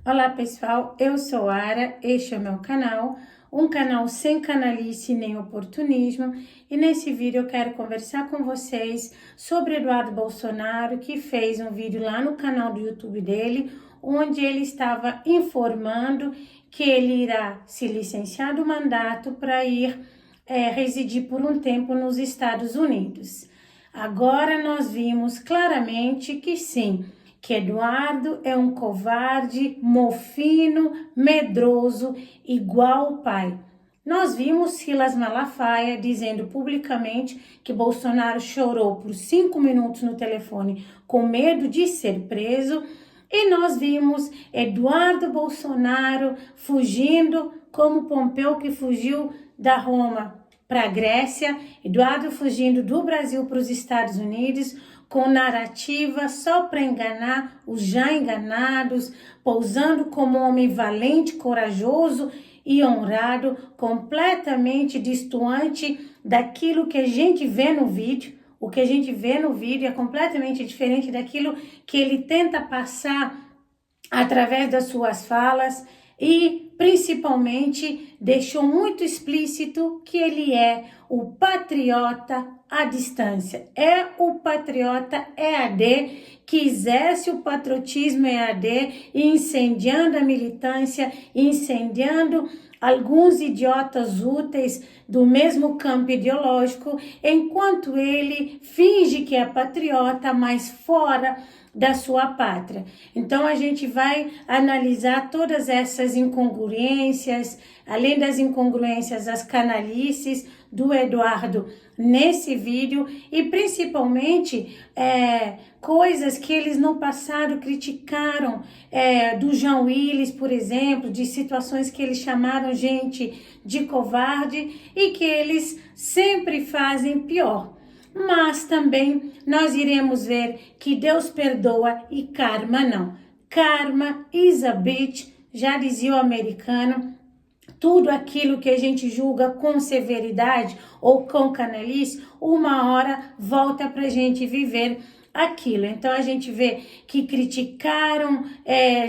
Olá pessoal, eu sou Ara, este é o meu canal, um canal sem canalice nem oportunismo, e nesse vídeo eu quero conversar com vocês sobre Eduardo Bolsonaro, que fez um vídeo lá no canal do YouTube dele, onde ele estava informando que ele irá se licenciar do mandato para ir residir por um tempo nos Estados Unidos. Agora nós vimos claramente que sim, que Eduardo é um covarde, mofino, medroso, igual o pai. Nós vimos Silas Malafaia dizendo publicamente que Bolsonaro chorou por 5 minutos no telefone com medo de ser preso, e nós vimos Eduardo Bolsonaro fugindo como Pompeu, que fugiu da Roma para a Grécia, Eduardo fugindo do Brasil para os Estados Unidos, com narrativa só para enganar os já enganados, pousando como homem valente, corajoso e honrado, completamente distoante daquilo que a gente vê no vídeo. O que a gente vê no vídeo é completamente diferente daquilo que ele tenta passar através das suas falas, e principalmente deixou muito explícito que ele é o patriota à distância. É o patriota EAD, que exerce o patriotismo EAD, incendiando a militância, incendiando alguns idiotas úteis do mesmo campo ideológico, enquanto ele finge que é patriota, mas fora da sua pátria. Então a gente vai analisar todas essas incongruências, além das incongruências, as canalices do Eduardo nesse vídeo, e principalmente coisas que eles no passado criticaram do João Willis, por exemplo, de situações que eles chamaram gente de covarde e que eles sempre fazem pior. Mas também nós iremos ver que Deus perdoa e karma não. Karma is a bitch, já dizia o americano. Tudo aquilo que a gente julga com severidade ou com canalice, uma hora volta pra gente viver aquilo. Então a gente vê que criticaram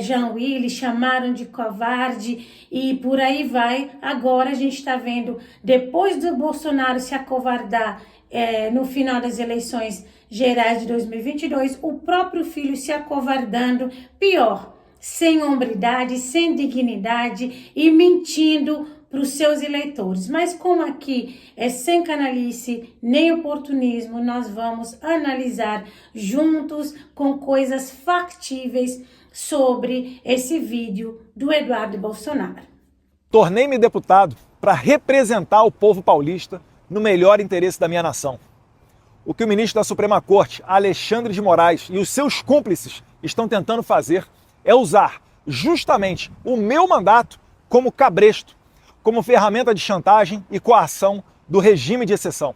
João Willis, chamaram de covarde e por aí vai. Agora a gente está vendo, depois do Bolsonaro se acovardar no final das eleições gerais de 2022, o próprio filho se acovardando, pior, sem hombridade, sem dignidade e mentindo para os seus eleitores. Mas como aqui é sem canalice nem oportunismo, nós vamos analisar juntos com coisas factíveis sobre esse vídeo do Eduardo Bolsonaro. Tornei-me deputado para representar o povo paulista no melhor interesse da minha nação. O que o ministro da Suprema Corte, Alexandre de Moraes, e os seus cúmplices estão tentando fazer é usar justamente o meu mandato como cabresto, como ferramenta de chantagem e coação do regime de exceção,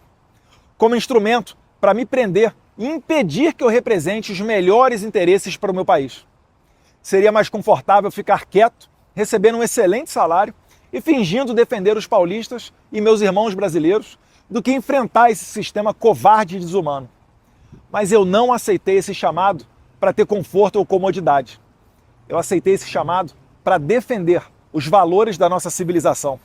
como instrumento para me prender e impedir que eu represente os melhores interesses para o meu país. Seria mais confortável ficar quieto, recebendo um excelente salário e fingindo defender os paulistas e meus irmãos brasileiros do que enfrentar esse sistema covarde e desumano. Mas eu não aceitei esse chamado para ter conforto ou comodidade. Eu aceitei esse chamado para defender os valores da nossa civilização.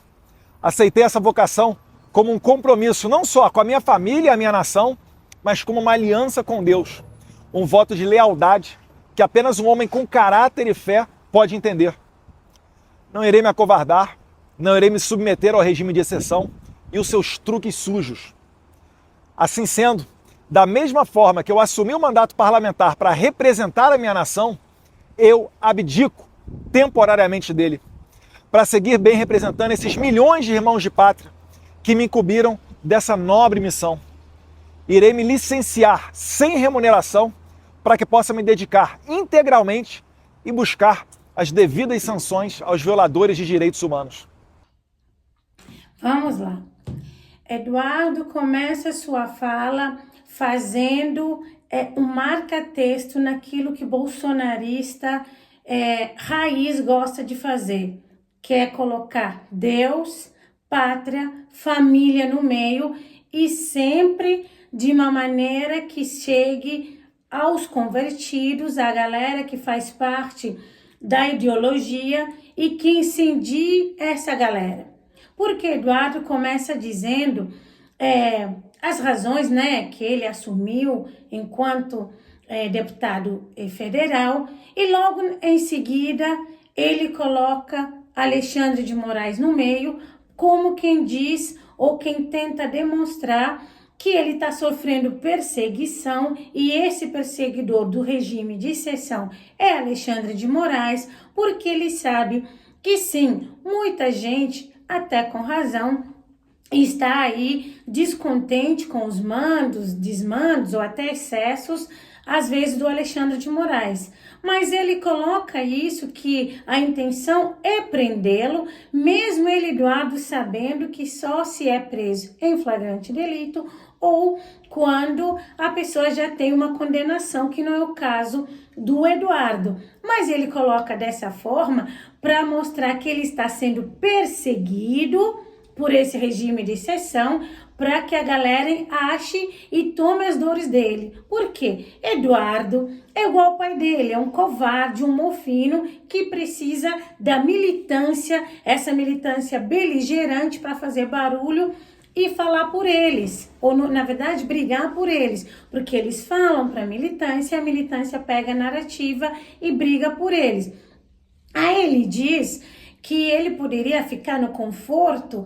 Aceitei essa vocação como um compromisso não só com a minha família e a minha nação, mas como uma aliança com Deus, um voto de lealdade que apenas um homem com caráter e fé pode entender. Não irei me acovardar, não irei me submeter ao regime de exceção e os seus truques sujos. Assim sendo, da mesma forma que eu assumi o mandato parlamentar para representar a minha nação, eu abdico temporariamente dele, para seguir bem representando esses milhões de irmãos de pátria que me incumbiram dessa nobre missão. Irei me licenciar sem remuneração para que possa me dedicar integralmente e buscar as devidas sanções aos violadores de direitos humanos. Vamos lá. Eduardo começa sua fala fazendo um marca-texto naquilo que bolsonarista raiz gosta de fazer, que é colocar Deus, pátria, família no meio, e sempre de uma maneira que chegue aos convertidos, a galera que faz parte da ideologia e que incendia essa galera. Porque Eduardo começa dizendo as razões, né, que ele assumiu enquanto deputado federal, e logo em seguida ele coloca Alexandre de Moraes no meio, como quem diz ou quem tenta demonstrar que ele está sofrendo perseguição, e esse perseguidor do regime de exceção é Alexandre de Moraes, porque ele sabe que sim, muita gente, até com razão, está aí descontente com os mandos, desmandos ou até excessos, às vezes, do Alexandre de Moraes. Mas ele coloca isso, que a intenção é prendê-lo, mesmo ele, Eduardo, sabendo que só se é preso em flagrante delito ou quando a pessoa já tem uma condenação, que não é o caso do Eduardo. Mas ele coloca dessa forma para mostrar que ele está sendo perseguido por esse regime de exceção, para que a galera ache e tome as dores dele. Por quê? Eduardo é igual ao pai dele, é um covarde, um mofino que precisa da militância, essa militância beligerante para fazer barulho e falar por eles, ou na verdade brigar por eles, porque eles falam para a militância pega a narrativa e briga por eles. Aí ele diz que ele poderia ficar no conforto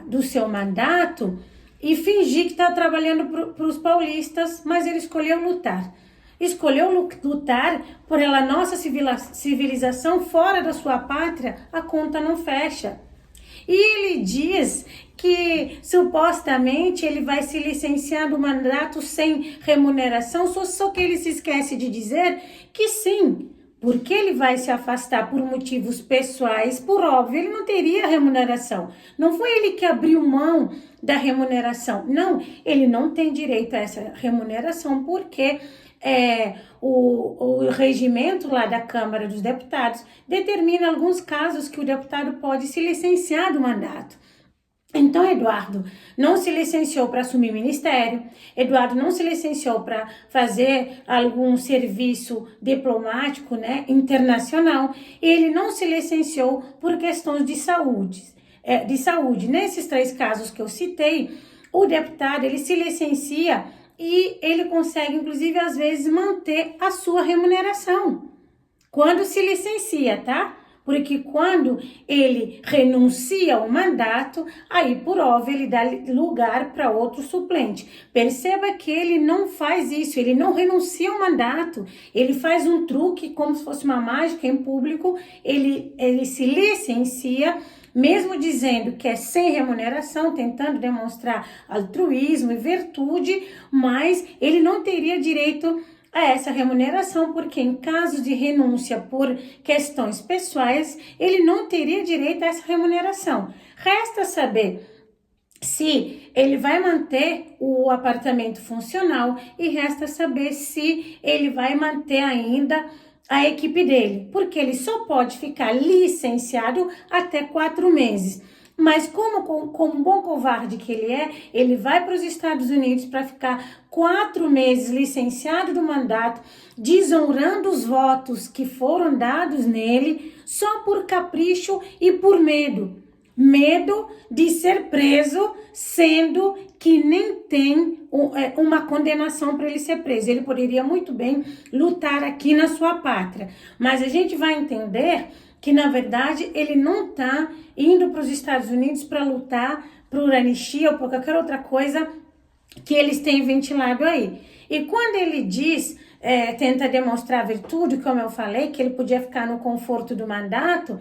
do seu mandato e fingir que está trabalhando para os paulistas, mas ele escolheu lutar. Escolheu lutar por ela nossa civilização fora da sua pátria, a conta não fecha. E ele diz que supostamente ele vai se licenciar do mandato sem remuneração, só que ele se esquece de dizer que sim, porque ele vai se afastar por motivos pessoais, por óbvio, ele não teria remuneração. Não foi ele que abriu mão da remuneração. Não, ele não tem direito a essa remuneração, porque o regimento lá da Câmara dos Deputados determina alguns casos que o deputado pode se licenciar do mandato. Então, Eduardo não se licenciou para assumir ministério, Eduardo não se licenciou para fazer algum serviço diplomático, né, internacional, ele não se licenciou por questões de saúde. Nesses 3 casos que eu citei, o deputado ele se licencia e ele consegue, inclusive, às vezes, manter a sua remuneração quando se licencia, tá? Porque quando ele renuncia ao mandato, aí por óbvio ele dá lugar para outro suplente. Perceba que ele não faz isso, ele não renuncia ao mandato, ele faz um truque como se fosse uma mágica em público, ele se licencia, mesmo dizendo que é sem remuneração, tentando demonstrar altruísmo e virtude, mas ele não teria direito a essa remuneração, porque em caso de renúncia por questões pessoais, ele não teria direito a essa remuneração. Resta saber se ele vai manter o apartamento funcional e resta saber se ele vai manter ainda a equipe dele, porque ele só pode ficar licenciado até 4 meses. Mas como bom covarde que ele vai para os Estados Unidos para ficar 4 meses licenciado do mandato, desonrando os votos que foram dados nele, só por capricho e por medo. Medo de ser preso, sendo que nem tem uma condenação para ele ser preso. Ele poderia muito bem lutar aqui na sua pátria. Mas a gente vai entender que, na verdade, ele não está indo para os Estados Unidos para lutar por anistia ou por qualquer outra coisa que eles têm ventilado aí. E quando ele diz, tenta demonstrar virtude, como eu falei, que ele podia ficar no conforto do mandato,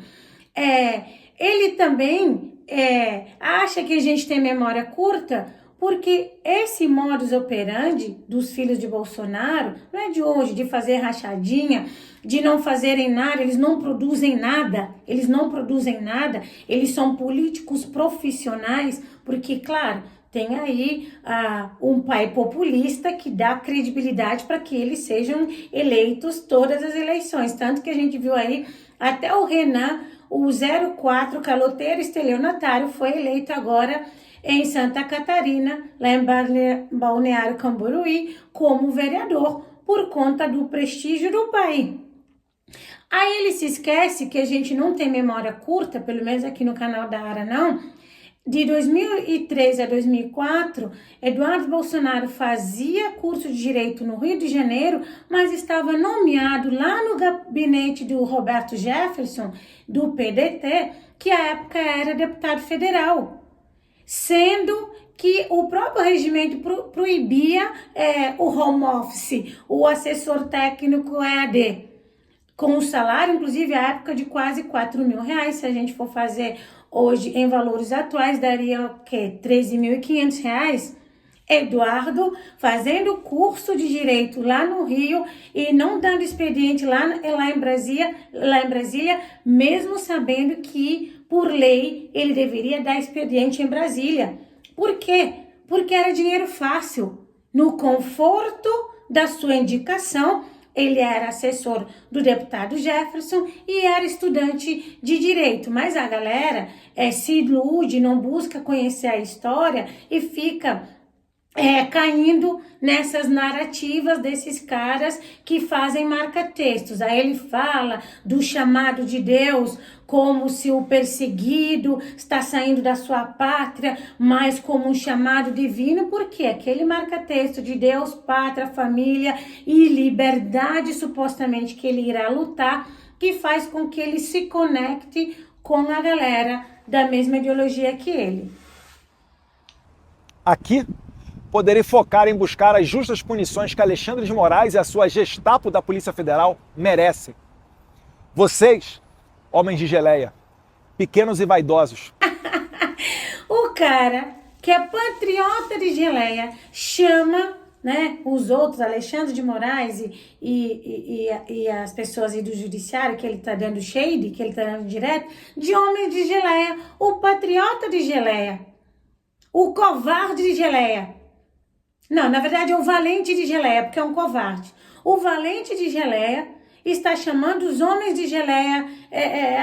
ele também acha que a gente tem memória curta, porque esse modus operandi dos filhos de Bolsonaro não é de hoje, de fazer rachadinha, de não fazerem nada, eles não produzem nada, eles são políticos profissionais, porque, claro, tem aí um pai populista que dá credibilidade para que eles sejam eleitos todas as eleições, tanto que a gente viu aí até o Renan, o 04 caloteiro estelionatário, foi eleito agora em Santa Catarina, lá em Balneário Camboriú, como vereador, por conta do prestígio do pai. Aí ele se esquece que a gente não tem memória curta, pelo menos aqui no canal da Ara não. De 2013 a 2004, Eduardo Bolsonaro fazia curso de Direito no Rio de Janeiro, mas estava nomeado lá no gabinete do Roberto Jefferson, do PDT, que à época era deputado federal, sendo que o próprio regimento proibia o home office, o assessor técnico EAD, com o salário, inclusive, à época de quase R$4.000. Se a gente for fazer hoje em valores atuais, daria o quê? R$13.500. Eduardo fazendo curso de Direito lá no Rio e não dando expediente lá em Brasília, mesmo sabendo que, por lei, ele deveria dar expediente em Brasília. Por quê? Porque era dinheiro fácil. No conforto da sua indicação, ele era assessor do deputado Jefferson e era estudante de Direito. Mas a galera se ilude, não busca conhecer a história e fica caindo nessas narrativas desses caras que fazem marca-textos. Aí ele fala do chamado de Deus como se o perseguido está saindo da sua pátria, mas como um chamado divino, porque aquele marca-texto de Deus, pátria, família e liberdade, supostamente que ele irá lutar, que faz com que ele se conecte com a galera da mesma ideologia que ele. Aqui, poderei focar em buscar as justas punições que Alexandre de Moraes e a sua Gestapo da Polícia Federal merecem. Vocês, homens de geleia, pequenos e vaidosos. O cara que é patriota de geleia chama, né, os outros, Alexandre de Moraes e as pessoas aí do judiciário que ele tá dando shade, que ele tá dando direto, de homens de geleia. O patriota de geleia. O covarde de geleia. Não, na verdade é o valente de geleia, porque é um covarde. O valente de geleia está chamando os homens de geleia,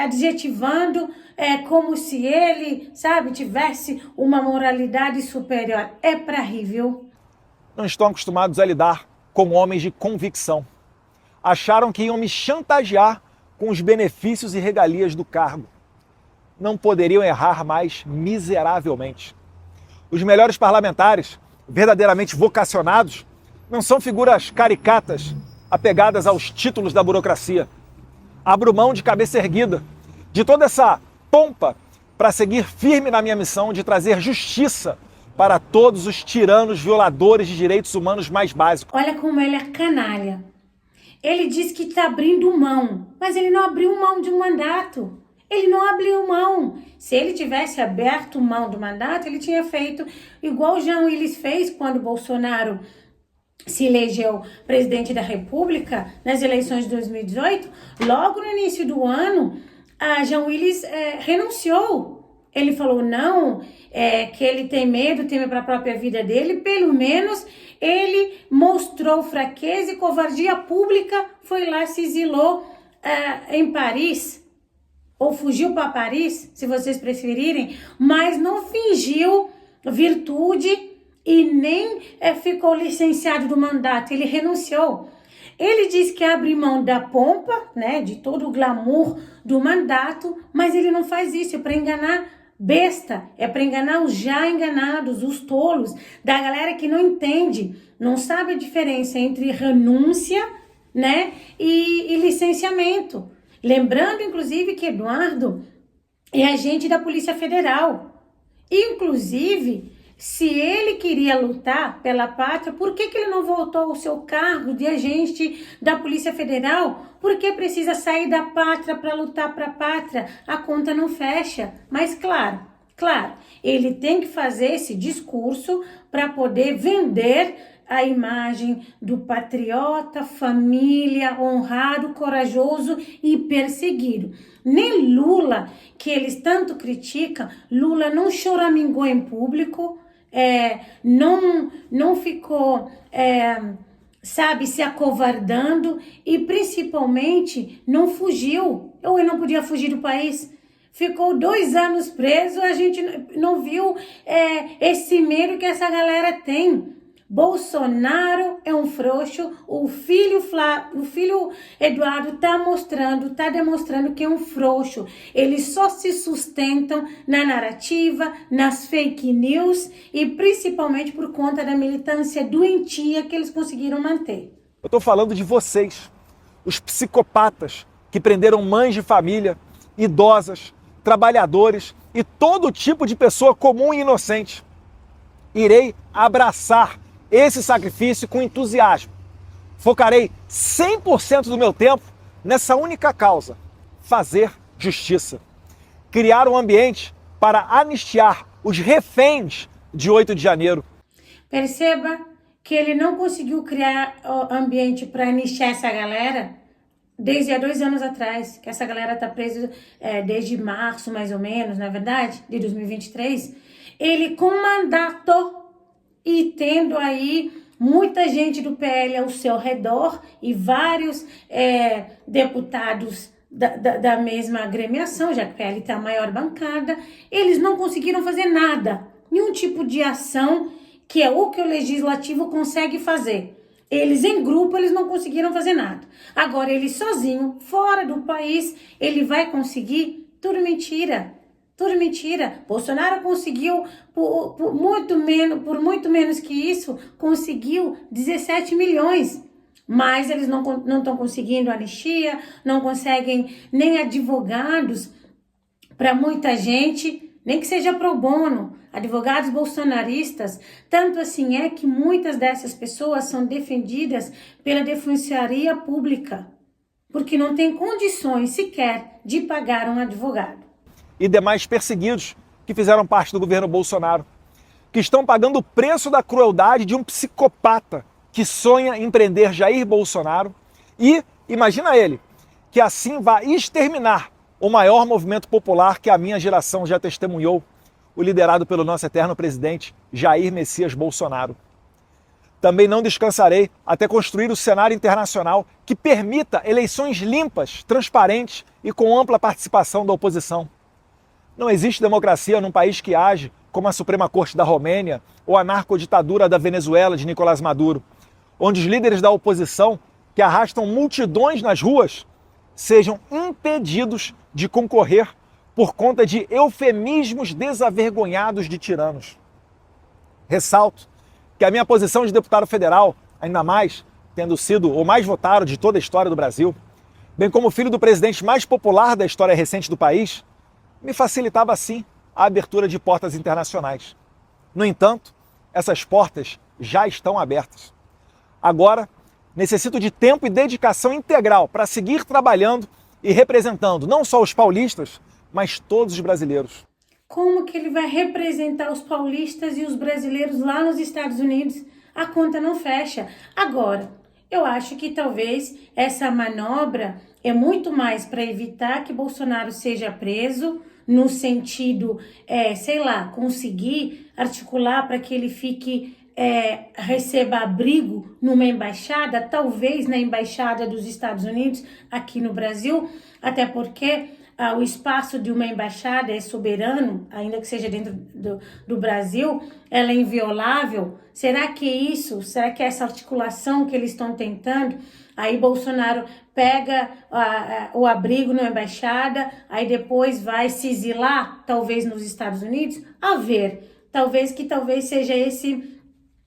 adjetivando como se ele, sabe, tivesse uma moralidade superior. É pra rir, viu? Não estão acostumados a lidar com homens de convicção. Acharam que iam me chantagear com os benefícios e regalias do cargo. Não poderiam errar mais miseravelmente. Os melhores parlamentares, verdadeiramente vocacionados, não são figuras caricatas, apegadas aos títulos da burocracia. Abro mão de cabeça erguida, de toda essa pompa, para seguir firme na minha missão de trazer justiça para todos os tiranos violadores de direitos humanos mais básicos. Olha como ele é canalha. Ele diz que está abrindo mão, mas ele não abriu mão de um mandato. Ele não abriu mão. Se ele tivesse aberto mão do mandato, ele tinha feito igual o Jean Willis fez quando Bolsonaro se elegeu presidente da República nas eleições de 2018. Logo no início do ano, a Jean Willis renunciou. Ele falou não, que ele tem medo, teme para a própria vida dele. Pelo menos ele mostrou fraqueza e covardia pública, foi lá, se exilou em Paris, ou fugiu para Paris, se vocês preferirem, mas não fingiu virtude e nem ficou licenciado do mandato, ele renunciou. Ele diz que abre mão da pompa, né, de todo o glamour do mandato, mas ele não faz isso, para enganar besta, para enganar os já enganados, os tolos, da galera que não entende, não sabe a diferença entre renúncia, né, e licenciamento. Lembrando, inclusive, que Eduardo é agente da Polícia Federal. Inclusive, se ele queria lutar pela pátria, por que ele não voltou ao seu cargo de agente da Polícia Federal? Por que precisa sair da pátria para lutar para a pátria? A conta não fecha. Mas claro, ele tem que fazer esse discurso para poder vender a imagem do patriota, família, honrado, corajoso e perseguido. Nem Lula, que eles tanto criticam, Lula não choramingou em público, não ficou, se acovardando e principalmente não fugiu, ou ele não podia fugir do país. Ficou 2 anos preso, a gente não viu esse medo que essa galera tem. Bolsonaro é um frouxo, o filho Eduardo está demonstrando que é um frouxo. Eles só se sustentam na narrativa, nas fake news e principalmente por conta da militância doentia que eles conseguiram manter. Eu estou falando de vocês, os psicopatas que prenderam mães de família, idosas, trabalhadores e todo tipo de pessoa comum e inocente. Irei abraçar esse sacrifício com entusiasmo. Focarei 100% do meu tempo nessa única causa: fazer justiça. Criar um ambiente para anistiar os reféns de 8 de janeiro. Perceba que ele não conseguiu criar o ambiente para anistiar essa galera desde há 2 anos atrás, que essa galera está presa desde março, mais ou menos, na verdade, de 2023. Ele com mandato e tendo aí muita gente do PL ao seu redor e vários deputados da mesma agremiação, já que o PL tem a maior bancada, eles não conseguiram fazer nada, nenhum tipo de ação, que é o que o legislativo consegue fazer. Eles em grupo, eles não conseguiram fazer nada. Agora, ele sozinho, fora do país, ele vai conseguir? Tudo mentira. Tudo mentira. Bolsonaro conseguiu, por muito menos que isso, conseguiu 17 milhões. Mas eles não estão conseguindo anistia, não conseguem nem advogados para muita gente, nem que seja pro bono, advogados bolsonaristas. Tanto assim é que muitas dessas pessoas são defendidas pela Defensoria Pública, porque não tem condições sequer de pagar um advogado. E demais perseguidos que fizeram parte do governo Bolsonaro, que estão pagando o preço da crueldade de um psicopata que sonha em prender Jair Bolsonaro e, imagina ele, que assim vai exterminar o maior movimento popular que a minha geração já testemunhou, o liderado pelo nosso eterno presidente Jair Messias Bolsonaro. Também não descansarei até construir o cenário internacional que permita eleições limpas, transparentes e com ampla participação da oposição. Não existe democracia num país que age como a Suprema Corte da Romênia ou a narcoditadura da Venezuela de Nicolás Maduro, onde os líderes da oposição, que arrastam multidões nas ruas, sejam impedidos de concorrer por conta de eufemismos desavergonhados de tiranos. Ressalto que a minha posição de deputado federal, ainda mais tendo sido o mais votado de toda a história do Brasil, bem como filho do presidente mais popular da história recente do país, me facilitava, sim, a abertura de portas internacionais. No entanto, essas portas já estão abertas. Agora, necessito de tempo e dedicação integral para seguir trabalhando e representando não só os paulistas, mas todos os brasileiros. Como que ele vai representar os paulistas e os brasileiros lá nos Estados Unidos? A conta não fecha. Agora, eu acho que talvez essa manobra é muito mais para evitar que Bolsonaro seja preso, no sentido, conseguir articular para que ele receba abrigo numa embaixada, talvez na embaixada dos Estados Unidos aqui no Brasil, até porque o espaço de uma embaixada é soberano, ainda que seja dentro do Brasil, ela é inviolável. Será que essa articulação que eles estão tentando, aí Bolsonaro pega o abrigo na embaixada, aí depois vai se exilar, talvez nos Estados Unidos? A ver, talvez seja esse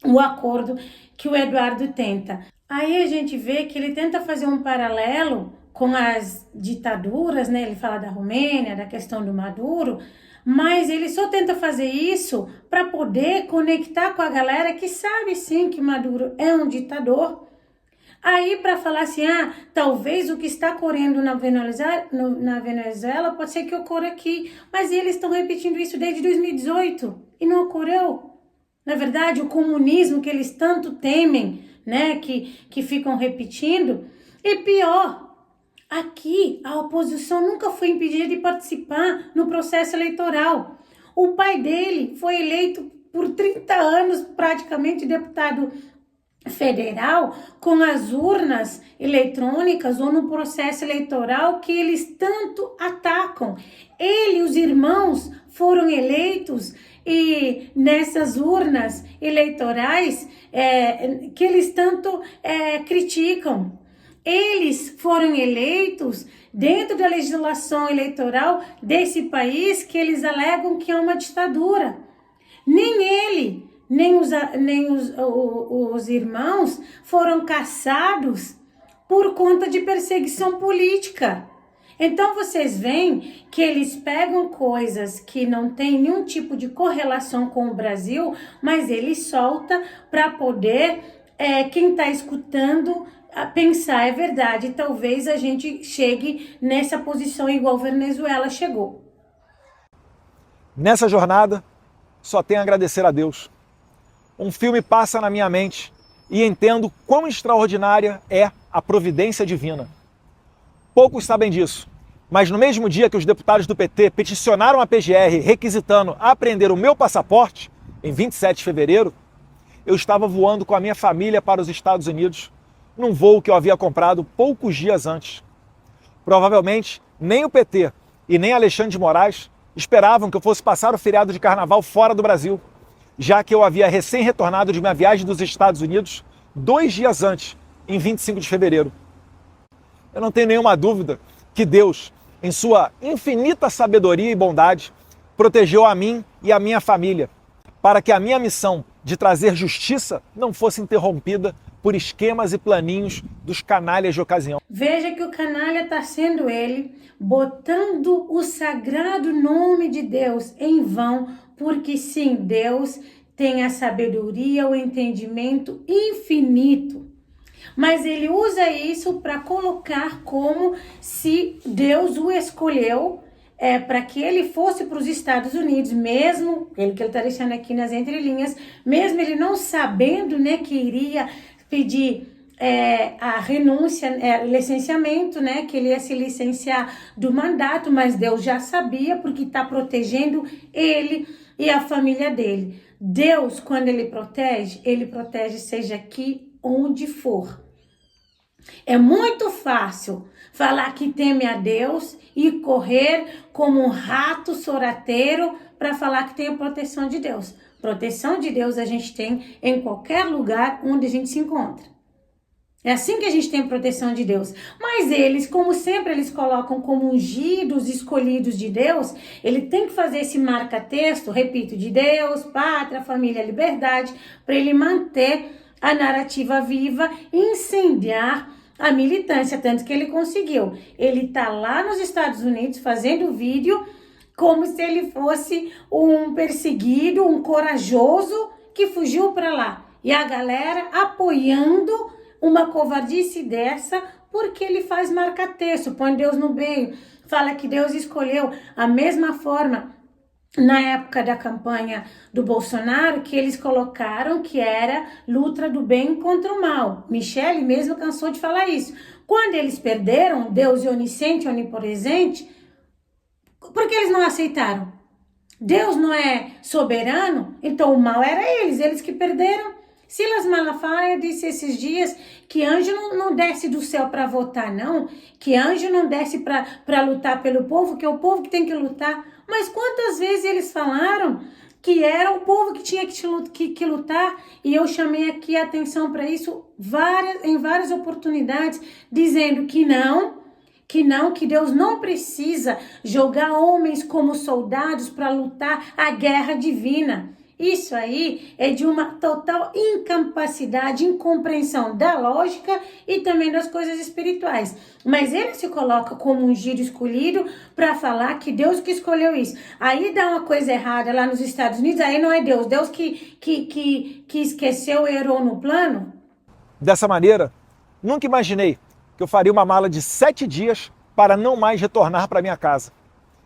o acordo que o Eduardo tenta. Aí a gente vê que ele tenta fazer um paralelo com as ditaduras, né? Ele fala da Romênia, da questão do Maduro, mas ele só tenta fazer isso para poder conectar com a galera que sabe sim que Maduro é um ditador. Aí para falar assim, talvez o que está ocorrendo na Venezuela pode ser que ocorra aqui, mas eles estão repetindo isso desde 2018 e não ocorreu. Na verdade, o comunismo que eles tanto temem, né, que ficam repetindo, e pior, aqui a oposição nunca foi impedida de participar no processo eleitoral. O pai dele foi eleito por 30 anos, praticamente deputado federal, com as urnas eletrônicas ou no processo eleitoral que eles tanto atacam. Ele e os irmãos foram eleitos e nessas urnas eleitorais que eles tanto criticam. Eles foram eleitos dentro da legislação eleitoral desse país que eles alegam que é uma ditadura. Nem ele, nem os irmãos foram caçados por conta de perseguição política. Então vocês veem que eles pegam coisas que não tem nenhum tipo de correlação com o Brasil, mas ele solta para poder quem está escutando pensar, é verdade, talvez a gente chegue nessa posição igual Venezuela chegou. Nessa jornada, só tenho a agradecer a Deus. Um filme passa na minha mente e entendo quão extraordinária é a providência divina. Poucos sabem disso, mas no mesmo dia que os deputados do PT peticionaram a PGR requisitando apreender o meu passaporte, em 27 de fevereiro, eu estava voando com a minha família para os Estados Unidos, num voo que eu havia comprado poucos dias antes. Provavelmente, nem o PT e nem Alexandre de Moraes esperavam que eu fosse passar o feriado de carnaval fora do Brasil, já que eu havia recém-retornado de minha viagem dos Estados Unidos 2 dias antes, em 25 de fevereiro. Eu não tenho nenhuma dúvida que Deus, em sua infinita sabedoria e bondade, protegeu a mim e a minha família, para que a minha missão de trazer justiça não fosse interrompida por esquemas e planinhos dos canalhas de ocasião. Veja que o canalha está sendo ele, botando o sagrado nome de Deus em vão, porque sim, Deus tem a sabedoria, o entendimento infinito. Mas ele usa isso para colocar como se Deus o escolheu para que ele fosse para os Estados Unidos, mesmo, pelo que ele está deixando aqui nas entrelinhas, mesmo ele não sabendo, né, que iria pedir a renúncia, licenciamento, né, que ele ia se licenciar do mandato, mas Deus já sabia porque está protegendo ele e a família dele. Deus, quando ele protege seja aqui onde for. É muito fácil falar que teme a Deus e correr como um rato sorrateiro para falar que tem a proteção de Deus. Proteção de Deus a gente tem em qualquer lugar onde a gente se encontra. É assim que a gente tem proteção de Deus. Mas eles, como sempre, eles colocam como ungidos, escolhidos de Deus, ele tem que fazer esse marca-texto, repito, de Deus, pátria, família, liberdade, para ele manter a narrativa viva e incendiar a militância, tanto que ele conseguiu. Ele tá lá nos Estados Unidos fazendo vídeo como se ele fosse um perseguido, um corajoso que fugiu para lá. E a galera apoiando uma covardice dessa, porque ele faz marca-texto, põe Deus no meio, fala que Deus escolheu a mesma forma na época da campanha do Bolsonaro, que eles colocaram que era luta do bem contra o mal. Michele mesmo cansou de falar isso. Quando eles perderam, Deus é onisciente, onipresente, por que eles não aceitaram? Deus não é soberano? Então o mal era eles que perderam. Silas Malafaia disse esses dias que anjo não desce do céu para votar, não. Que anjo não desce para lutar pelo povo, que é o povo que tem que lutar. Mas quantas vezes eles falaram que era o povo que tinha que lutar? E eu chamei aqui a atenção para isso em várias oportunidades, dizendo que Deus não precisa jogar homens como soldados para lutar a guerra divina. Isso aí é de uma total incapacidade, incompreensão da lógica e também das coisas espirituais. Mas ele se coloca como ungido escolhido para falar que Deus que escolheu isso. Aí dá uma coisa errada lá nos Estados Unidos, aí não é Deus. Deus que esqueceu e errou no plano. Dessa maneira, nunca imaginei que eu faria uma mala de 7 dias para não mais retornar para minha casa.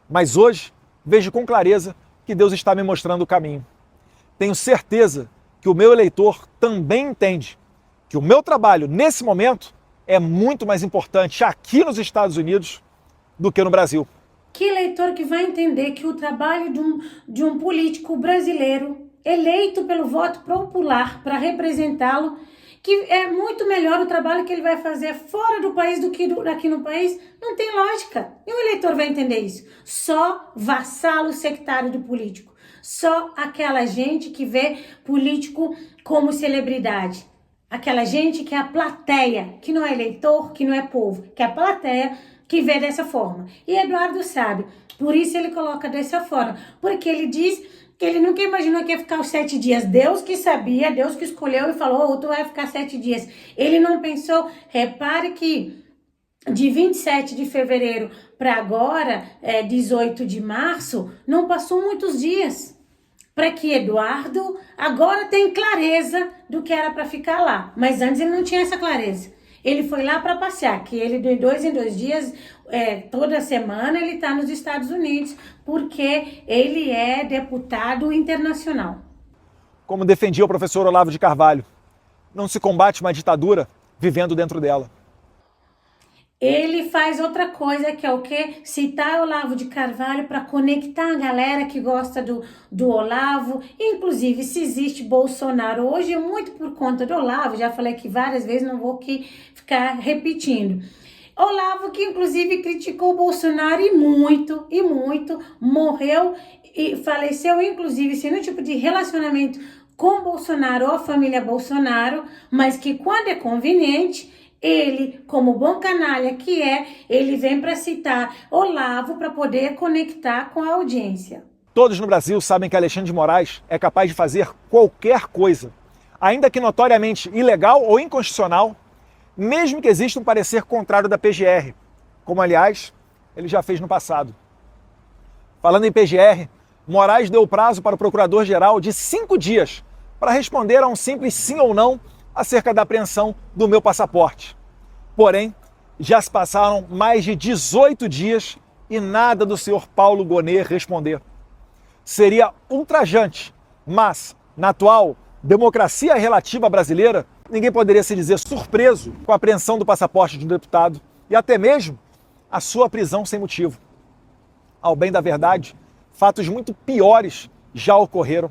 Mas hoje vejo com clareza que Deus está me mostrando o caminho. Tenho certeza que o meu eleitor também entende que o meu trabalho, nesse momento, é muito mais importante aqui nos Estados Unidos do que no Brasil. Que eleitor que vai entender que o trabalho de um político brasileiro eleito pelo voto popular para representá-lo, que é muito melhor o trabalho que ele vai fazer fora do país do que aqui no país, não tem lógica. E o eleitor vai entender isso. Só vassalo sectário do político. só aquela gente que vê político como celebridade. Aquela gente que é a plateia, que não é eleitor, que não é povo, que é a plateia que vê dessa forma. E Eduardo sabe, por isso ele coloca dessa forma, porque ele diz que ele nunca imaginou que ia ficar os 7 dias. Deus que sabia, Deus que escolheu e falou, tu vai ficar 7 dias. Ele não pensou, repare que de 27 de fevereiro para agora, 18 de março, não passou muitos dias. Para que Eduardo agora tem clareza do que era para ficar lá. Mas antes ele não tinha essa clareza. Ele foi lá para passear, que ele de 2 em 2 dias, toda semana ele está nos Estados Unidos, porque ele é deputado internacional. Como defendia o professor Olavo de Carvalho, não se combate uma ditadura vivendo dentro dela. Ele faz outra coisa, que é o quê? Citar Olavo de Carvalho para conectar a galera que gosta do Olavo. Inclusive, se existe Bolsonaro hoje, é muito por conta do Olavo. Já falei aqui várias vezes, não vou aqui ficar repetindo. Olavo, que inclusive criticou o Bolsonaro e muito, morreu e faleceu, inclusive, sem nenhum tipo de relacionamento com Bolsonaro ou a família Bolsonaro, mas que quando é conveniente, ele, como bom canalha que é, ele vem para citar Olavo para poder conectar com a audiência. Todos no Brasil sabem que Alexandre de Moraes é capaz de fazer qualquer coisa, ainda que notoriamente ilegal ou inconstitucional, mesmo que exista um parecer contrário da PGR, como, aliás, ele já fez no passado. Falando em PGR, Moraes deu prazo para o procurador-geral de 5 dias para responder a um simples sim ou não acerca da apreensão do meu passaporte. Porém, já se passaram mais de 18 dias e nada do senhor Paulo Gonet responder. Seria ultrajante, mas, na atual democracia relativa brasileira, ninguém poderia se dizer surpreso com a apreensão do passaporte de um deputado e até mesmo a sua prisão sem motivo. Ao bem da verdade, fatos muito piores já ocorreram,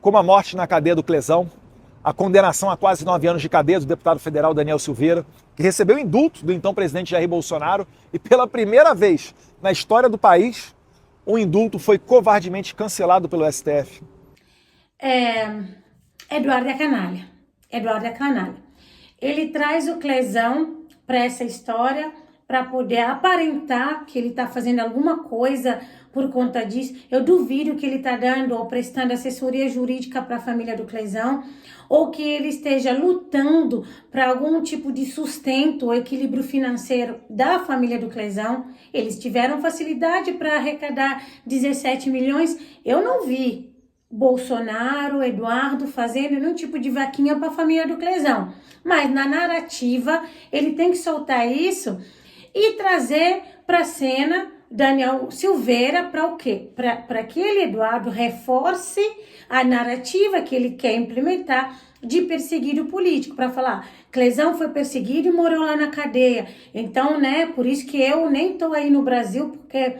como a morte na cadeia do Clezão, a condenação a quase 9 anos de cadeia do deputado federal Daniel Silveira, que recebeu indulto do então presidente Jair Bolsonaro e pela primeira vez na história do país, o indulto foi covardemente cancelado pelo STF. Eduardo é canalha. Eduardo é canalha. Ele traz o Clezão para essa história para poder aparentar que ele está fazendo alguma coisa por conta disso. Eu duvido que ele está dando ou prestando assessoria jurídica para a família do Clezão, ou que ele esteja lutando para algum tipo de sustento ou equilíbrio financeiro da família do Clezão. Eles tiveram facilidade para arrecadar 17 milhões. Eu não vi Bolsonaro, Eduardo fazendo nenhum tipo de vaquinha para a família do Clezão. Mas na narrativa, ele tem que soltar isso e trazer para a cena Daniel Silveira para o quê? Para aquele Eduardo reforce a narrativa que ele quer implementar de perseguido político, para falar, Clezão foi perseguido e morou lá na cadeia. Então, né, por isso que eu nem tô aí no Brasil, porque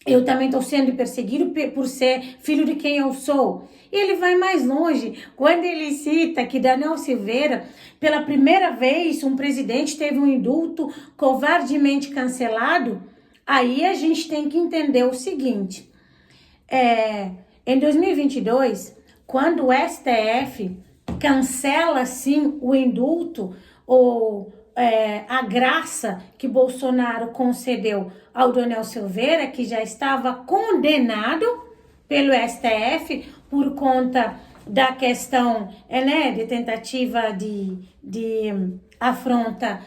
eu também estou sendo perseguido por ser filho de quem eu sou. E ele vai mais longe, quando ele cita que Daniel Silveira, pela primeira vez, um presidente teve um indulto covardemente cancelado. Aí a gente tem que entender o seguinte, em 2022, quando o STF cancela, sim, o indulto ou a graça que Bolsonaro concedeu ao Daniel Silveira, que já estava condenado pelo STF por conta da questão de tentativa de afronta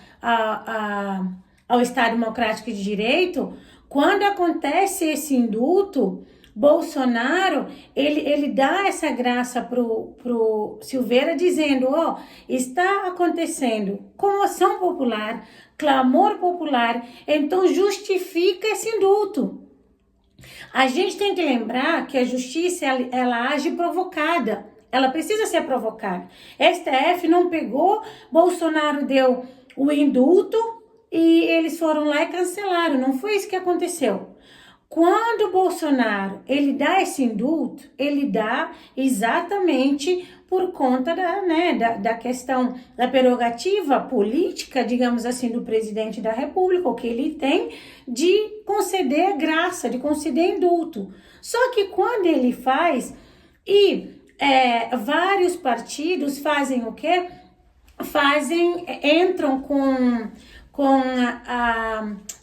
ao Estado Democrático de Direito. Quando acontece esse indulto, Bolsonaro, ele dá essa graça pro Silveira, dizendo, está acontecendo comoção popular, clamor popular, então justifica esse indulto. A gente tem que lembrar que a justiça, ela age provocada, ela precisa ser provocada. STF não pegou, Bolsonaro deu o indulto, e eles foram lá e cancelaram. Não foi isso que aconteceu. Quando o Bolsonaro ele dá esse indulto, ele dá exatamente por conta da questão da prerrogativa política, digamos assim, do presidente da República, o que ele tem de conceder graça, de conceder indulto. Só que quando ele faz, vários partidos fazem o quê? Entram com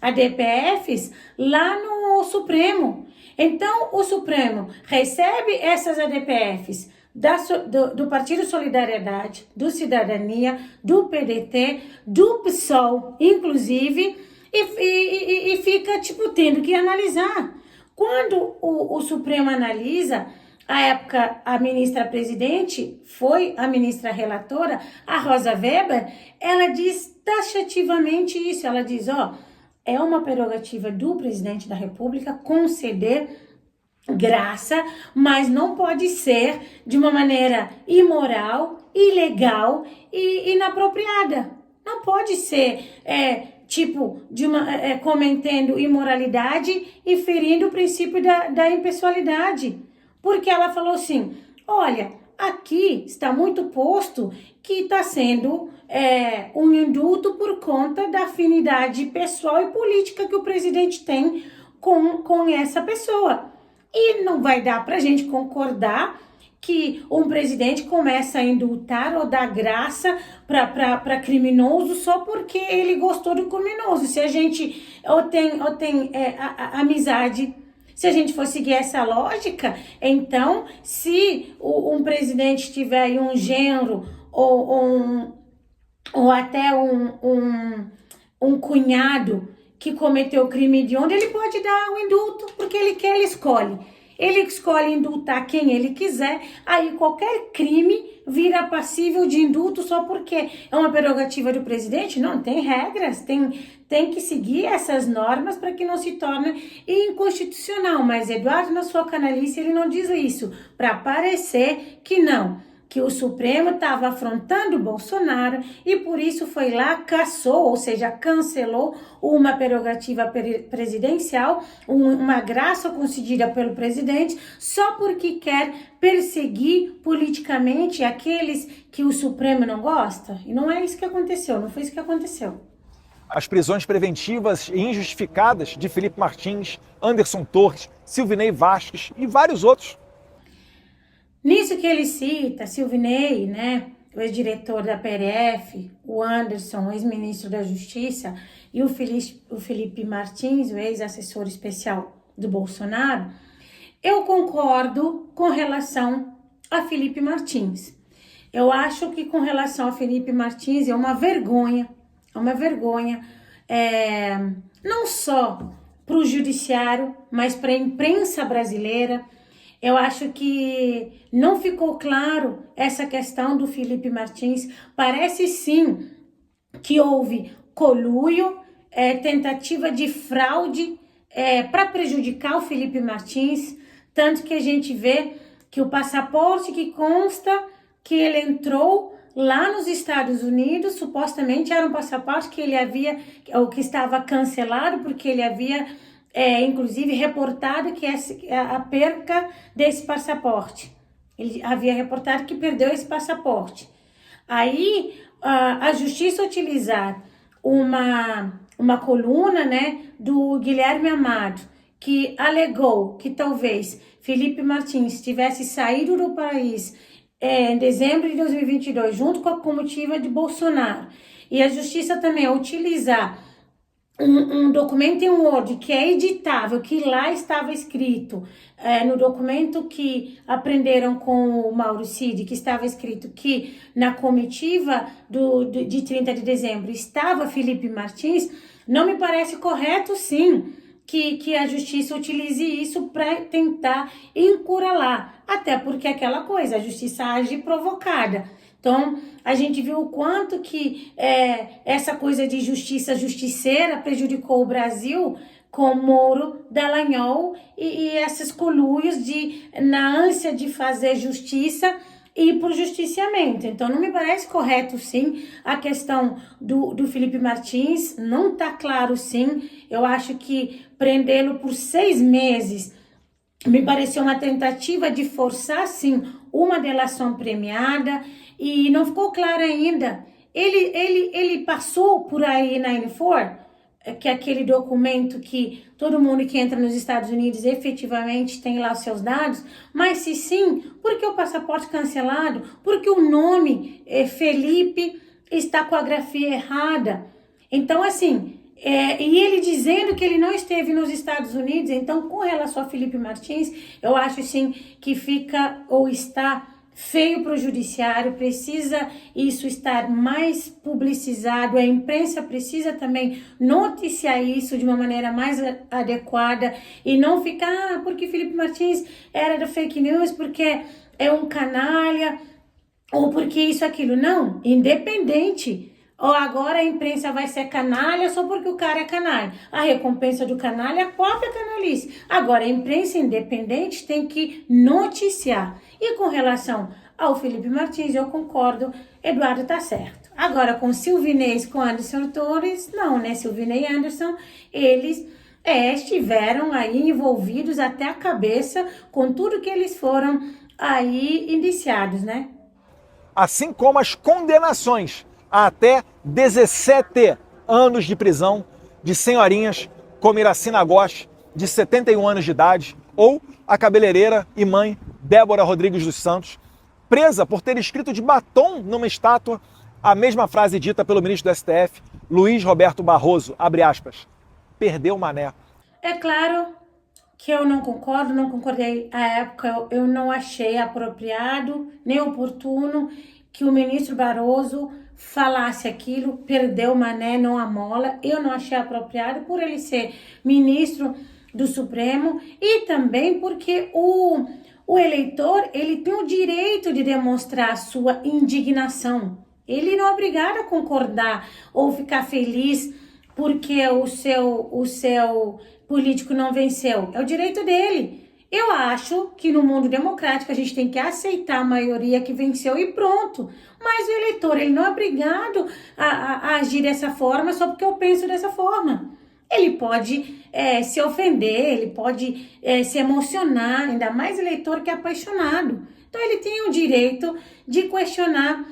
a DPFs lá no Supremo. Então, o Supremo recebe essas ADPFs do Partido Solidariedade, do Cidadania, do PDT, do PSOL, inclusive, e fica, tendo que analisar. Quando o Supremo analisa, à época, a ministra presidente foi a ministra relatora, a Rosa Weber, ela diz taxativamente isso, ela diz, é uma prerrogativa do presidente da República conceder graça, mas não pode ser de uma maneira imoral, ilegal e inapropriada. Não pode ser, cometendo imoralidade e ferindo o princípio da impessoalidade. Porque ela falou assim, olha, aqui está muito posto que está sendo um indulto por conta da afinidade pessoal e política que o presidente tem com essa pessoa. E não vai dar para a gente concordar que um presidente começa a indultar ou dar graça para criminoso só porque ele gostou do criminoso. Se a gente tem amizade, se a gente for seguir essa lógica, então, se um presidente tiver aí um genro ou até um cunhado que cometeu crime hediondo, ele pode dar um indulto, porque ele escolhe. Ele escolhe indultar quem ele quiser, aí qualquer crime vira passível de indulto só porque é uma prerrogativa do presidente? Não, tem regras, tem que seguir essas normas para que não se torne inconstitucional. Mas Eduardo, na sua canalice, ele não diz isso, para parecer que não, que o Supremo estava afrontando o Bolsonaro e por isso foi lá, cassou, ou seja, cancelou uma prerrogativa presidencial, uma graça concedida pelo presidente, só porque quer perseguir politicamente aqueles que o Supremo não gosta. E não é isso que aconteceu, não foi isso que aconteceu. As prisões preventivas e injustificadas de Felipe Martins, Anderson Torres, Silvinei Vasquez e vários outros. Nisso que ele cita, Silvinei, o ex-diretor da PRF, o Anderson, ex-ministro da Justiça, e o Felipe Martins, o ex-assessor especial do Bolsonaro, eu concordo com relação a Felipe Martins. Eu acho que com relação a Felipe Martins é uma vergonha, não só para o judiciário, mas para a imprensa brasileira. Eu acho que não ficou claro essa questão do Felipe Martins. Parece sim que houve conluio, tentativa de fraude para prejudicar o Felipe Martins, tanto que a gente vê que o passaporte que consta que ele entrou lá nos Estados Unidos, supostamente era um passaporte que ele havia, ou que estava cancelado, porque ele havia inclusive reportado que a perca desse passaporte. Ele havia reportado que perdeu esse passaporte. Aí a justiça utilizar uma coluna, do Guilherme Amado, que alegou que talvez Felipe Martins tivesse saído do país em dezembro de 2022, junto com a comitiva de Bolsonaro, e a justiça também utilizar um documento em Word que é editável, que lá estava escrito, no documento que aprenderam com o Mauro Cid, que estava escrito que na comitiva de 30 de dezembro estava Felipe Martins, não me parece correto, sim, que a justiça utilize isso para tentar encurralar, até porque aquela coisa, a justiça age provocada. Então, a gente viu o quanto que essa coisa de justiça justiceira prejudicou o Brasil com Moro, Dallagnol e esses coluios na ânsia de fazer justiça e por justiciamento. Então, não me parece correto, sim, a questão do Felipe Martins, não tá claro, sim. Eu acho que prendê-lo por 6 meses me pareceu uma tentativa de forçar, sim, uma delação premiada e não ficou claro ainda. Ele passou por aí na N4, que é aquele documento que todo mundo que entra nos Estados Unidos efetivamente tem lá os seus dados, mas se sim, por que o passaporte cancelado? Porque o nome Felipe está com a grafia errada. Então, assim, e ele dizendo que ele não esteve nos Estados Unidos, então, com relação a Felipe Martins, eu acho, sim, que fica ou está feio para o judiciário, precisa isso estar mais publicizado, a imprensa precisa também noticiar isso de uma maneira mais adequada e não ficar, porque Felipe Martins era da fake news, porque é um canalha, ou porque isso, aquilo. Não, independente. Ou agora a imprensa vai ser canalha só porque o cara é canalha. A recompensa do canalha é a própria canalice. Agora, a imprensa independente tem que noticiar. E com relação ao Felipe Martins, eu concordo, Eduardo tá certo. Agora, com Silvinei, com Anderson Torres, não, né? Silvinei e Anderson, eles estiveram aí envolvidos até a cabeça com tudo que eles foram aí indiciados, né? Assim como as condenações a até 17 anos de prisão de senhorinhas como Iracina Gosch, de 71 anos de idade, ou a cabeleireira e mãe Débora Rodrigues dos Santos, presa por ter escrito de batom numa estátua a mesma frase dita pelo ministro do STF, Luiz Roberto Barroso, abre aspas, perdeu o mané. É claro que eu não concordo, não concordei à época, eu não achei apropriado, nem oportuno que o ministro Barroso falasse aquilo, perdeu o mané, não a mola. Eu não achei apropriado por ele ser ministro do Supremo e também porque o eleitor, ele tem o direito de demonstrar a sua indignação. Ele não é obrigado a concordar ou ficar feliz porque o seu político não venceu. É o direito dele. Eu acho que no mundo democrático a gente tem que aceitar a maioria que venceu e pronto. Mas o eleitor, ele não é obrigado a agir dessa forma só porque eu penso dessa forma. Ele pode se ofender, ele pode se emocionar, ainda mais eleitor que é apaixonado. Então ele tem o direito de questionar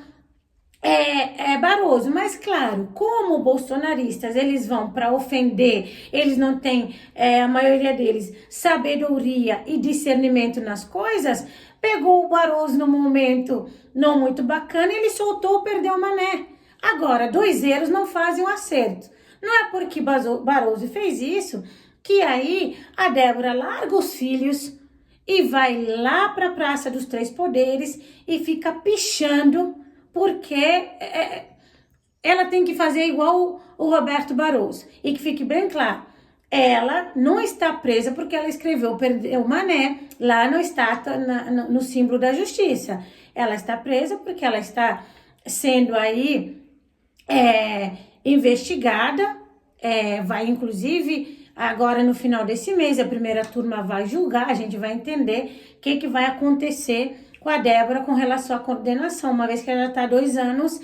Barroso, mas claro, como bolsonaristas eles vão para ofender, eles não têm, a maioria deles, sabedoria e discernimento nas coisas, pegou o Barroso num momento não muito bacana e ele soltou, perdeu o mané. Agora, 2 erros não fazem um acerto. Não é porque Barroso fez isso que aí a Débora larga os filhos e vai lá para a Praça dos Três Poderes e fica pichando porque ela tem que fazer igual o Roberto Barroso. E que fique bem claro, ela não está presa porque ela escreveu perdeu o mané lá no estátua, no símbolo da justiça. Ela está presa porque ela está sendo aí investigada, vai inclusive agora no final desse mês, a primeira turma vai julgar, a gente vai entender o que vai acontecer com a Débora com relação à condenação, uma vez que ela está 2 anos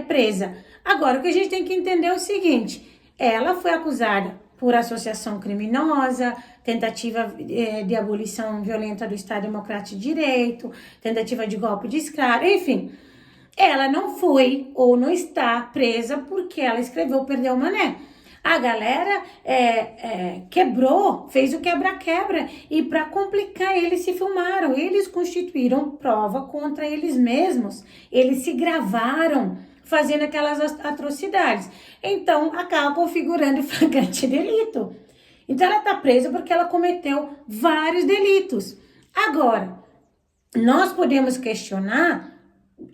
presa. Agora, o que a gente tem que entender é o seguinte, ela foi acusada por associação criminosa, tentativa de abolição violenta do Estado Democrático de Direito, tentativa de golpe de Estado, enfim. Ela não foi ou não está presa porque ela escreveu perdeu o mané. A galera quebrou, fez o quebra-quebra e para complicar eles se filmaram, eles constituíram prova contra eles mesmos, eles se gravaram fazendo aquelas atrocidades. Então acaba configurando flagrante delito. Então ela está presa porque ela cometeu vários delitos. Agora, nós podemos questionar,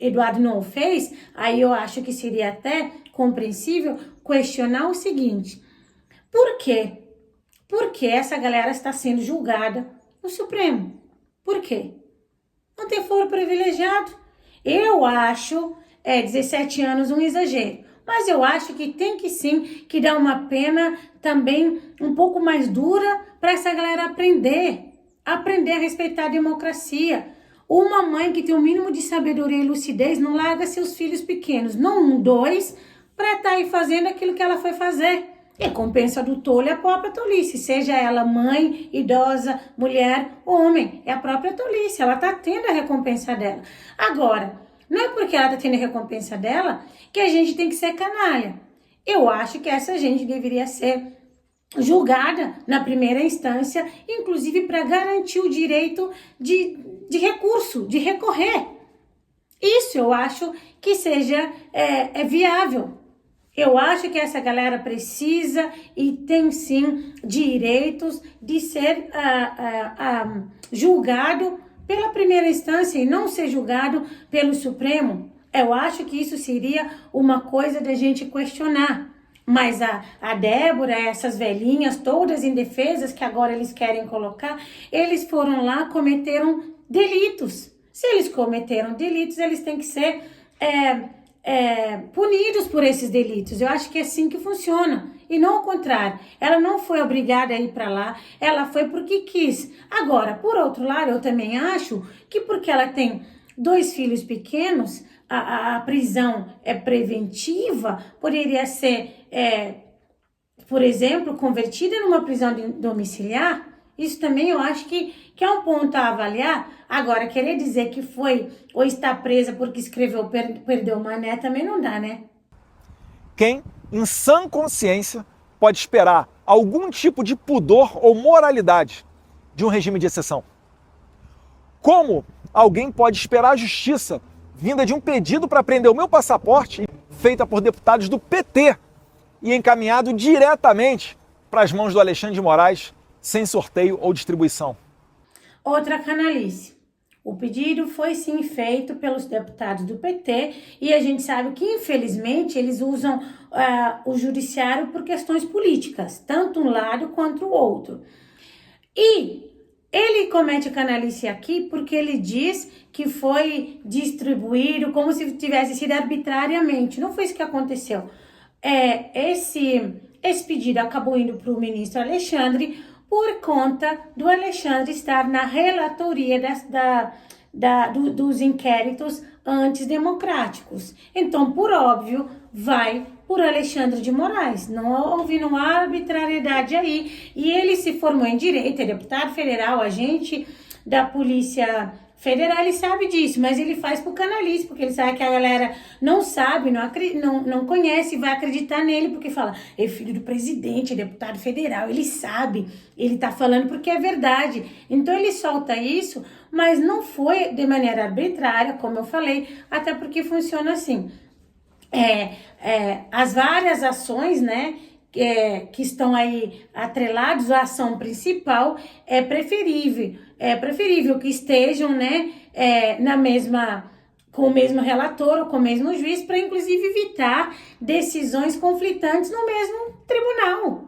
Eduardo não o fez, aí eu acho que seria até compreensível questionar o seguinte, por quê? Por que essa galera está sendo julgada no Supremo? Por quê? Não tem foro privilegiado. Eu acho 17 anos um exagero, mas eu acho que tem que sim, que dar uma pena também um pouco mais dura para essa galera aprender a respeitar a democracia. Uma mãe que tem o mínimo de sabedoria e lucidez não larga seus filhos pequenos, não dois, para estar aí fazendo aquilo que ela foi fazer. Recompensa do tolo é a própria tolice, seja ela mãe, idosa, mulher, homem, é a própria tolice, ela está tendo a recompensa dela. Agora, não é porque ela está tendo a recompensa dela que a gente tem que ser canalha. Eu acho que essa gente deveria ser julgada na primeira instância, inclusive para garantir o direito de recurso, de recorrer. Isso eu acho que seja viável. Eu acho que essa galera precisa e tem sim direitos de ser julgado pela primeira instância e não ser julgado pelo Supremo. Eu acho que isso seria uma coisa da gente questionar. Mas a Débora, essas velhinhas, todas indefesas que agora eles querem colocar, eles foram lá, cometeram delitos. Se eles cometeram delitos, eles têm que ser punidos por esses delitos. Eu acho que é assim que funciona. E não ao contrário. Ela não foi obrigada a ir para lá, ela foi porque quis. Agora, por outro lado, eu também acho que porque ela tem 2 filhos pequenos, a prisão é preventiva, poderia ser, por exemplo, convertida numa prisão domiciliar. Isso também eu acho que é um ponto a avaliar. Agora, querer dizer que foi ou está presa porque escreveu perdeu uma neta também não dá, né? Quem, em sã consciência, pode esperar algum tipo de pudor ou moralidade de um regime de exceção? Como alguém pode esperar a justiça vinda de um pedido para prender o meu passaporte, feita por deputados do PT e encaminhado diretamente para as mãos do Alexandre de Moraes, sem sorteio ou distribuição? Outra canalice. O pedido foi sim feito pelos deputados do PT e a gente sabe que, infelizmente, eles usam o judiciário por questões políticas, tanto um lado quanto o outro. E ele comete canalice aqui porque ele diz que foi distribuído como se tivesse sido arbitrariamente. Não foi isso que aconteceu. Esse pedido acabou indo para o ministro Alexandre por conta do Alexandre estar na relatoria dos inquéritos antidemocráticos. Então, por óbvio, vai por Alexandre de Moraes. Não houve uma arbitrariedade aí. E ele se formou em Direito, é deputado federal, agente da Polícia Federal, ele sabe disso, mas ele faz por canalice, porque ele sabe que a galera não sabe, não conhece e vai acreditar nele, porque fala, é filho do presidente, é deputado federal, ele sabe, ele tá falando porque é verdade. Então ele solta isso, mas não foi de maneira arbitrária, como eu falei, até porque funciona assim. As várias ações, né, que estão aí atrelados à ação principal, é preferível que estejam, né, com o mesmo relator ou com o mesmo juiz, para inclusive evitar decisões conflitantes no mesmo tribunal.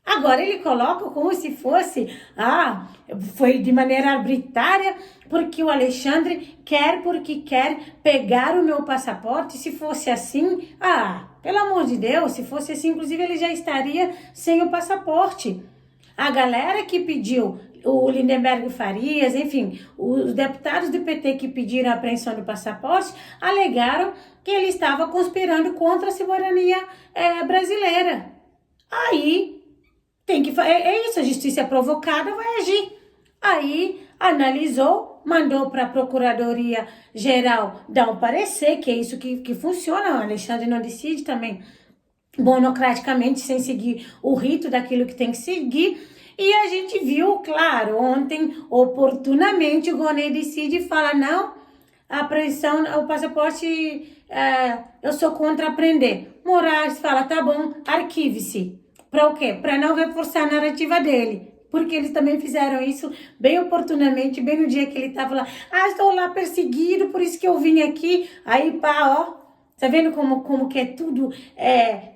Agora ele coloca como se fosse, foi de maneira arbitrária, porque o Alexandre porque quer pegar o meu passaporte. Se fosse assim, pelo amor de Deus, se fosse assim, inclusive ele já estaria sem o passaporte. A galera que pediu, o Lindenberg Farias, enfim, os deputados do PT que pediram a apreensão do passaporte, alegaram que ele estava conspirando contra a soberania brasileira. Aí, é isso, a justiça provocada vai agir. Aí, analisou, mandou para a Procuradoria-Geral dar um parecer, que é isso que funciona. O Alexandre não decide também monocraticamente, sem seguir o rito daquilo que tem que seguir. E a gente viu, claro, ontem, oportunamente, o Gonei decide e fala, não, a apreensão, o passaporte, eu sou contra apreender. Moraes fala, tá bom, arquive-se. Para o quê? Para não reforçar a narrativa dele. Porque eles também fizeram isso bem oportunamente, bem no dia que ele estava lá. Estou lá perseguido, por isso que eu vim aqui. Aí, tá vendo como que é tudo